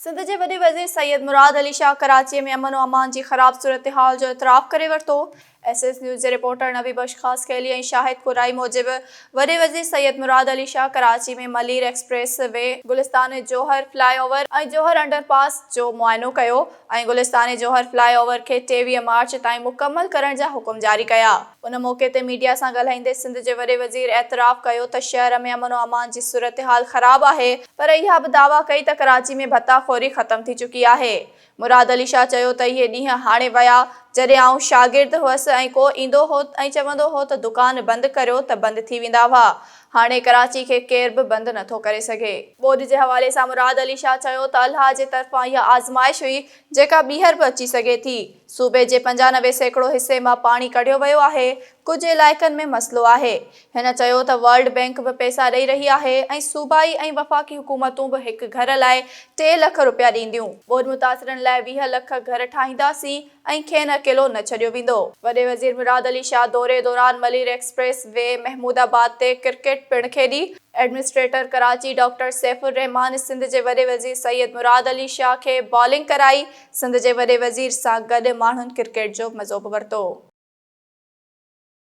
सिंध जे वॾे वज़ीर सैयद मुराद अली शाह कराची में अमन व अमान जी ख़राब सूरत हाल जो इतराफ़ करे वरितो। SS न्यूज़ जे रिपोर्टर नबी बख्श ख़ासकैली ऐं शाहिद कुराई मूजिब वॾे वज़ीर सैयद मुराद अली शाह कराची में मलीर एक्सप्रेस वे, गुलिस्तान जोहर फ्लाईओवर ऐं जोहर अंडरपास जो मुआइनो कयो ऐं गुलिस्तान जोहर फ्लाईओवर खे 23 मार्च ताईं मुकमल करण जा हुकुम जारी कया। उन मौक़े ते मीडिया सां ॻाल्हाईंदे सिंध जे वॾे वज़ीर एतराफ़ कयो त शहर में अमन व अमान जी सूरत हाल ख़राब आहे, पर इहा बि दावा कई त कराची में भत्ताखोरी ख़त्म थी चुकी आहे। मुराद अली शाह चयो त इहे ॾींहं हाणे विया जॾहिं आउं शागिर्द हुअसि ऐं को ईंदो हो ऐं चवंदो हो त दुकान बंदि करियो त बंदि थी वेंदा हुआ। हाणे कराची खे केर बि बंदि नथो करे सघे। ॿोॾि जे हवाले सां मुराद अली शाह चयो त अल्लाह जे तरफ़ां इहा आज़माइश हुई जेका ॿीहर बि अची सघे थी। सूबे जे 95% हिसे मां पाणी कढियो वियो आहे। कुझु इलाइक़नि में मसइलो आहे। हिन चयो त वर्ल्ड बैंक बि पैसा ॾेई रही आहे ऐं सूबाई ऐं वफ़ाक़ी हुकूमतूं बि हिकु घर लाइ 3 लख रुपया ॾींदियूं। ॿोॾि मुतासिरनि लाइ 20 लख घर ठाहींदासीं ऐं खेनि अकेलो न छॾियो वेंदो। वॾे वज़ीर मुराद अली शाह दौरे दौरान मलीर एक्सप्रेस वे महमूदाबाद ते क्रिकेट पिणु खेॾी। एडमिनिस्ट्रेटर कराची डॉक्टर सैफुर रहमान सिंध जे वॾे वज़ीर सैयद मुराद अली शाह खे बॉलिंग कराई। सिंध जे वॾे वज़ीर सां गॾु माण्हुनि क्रिकेट जो मज़ो बि वरितो।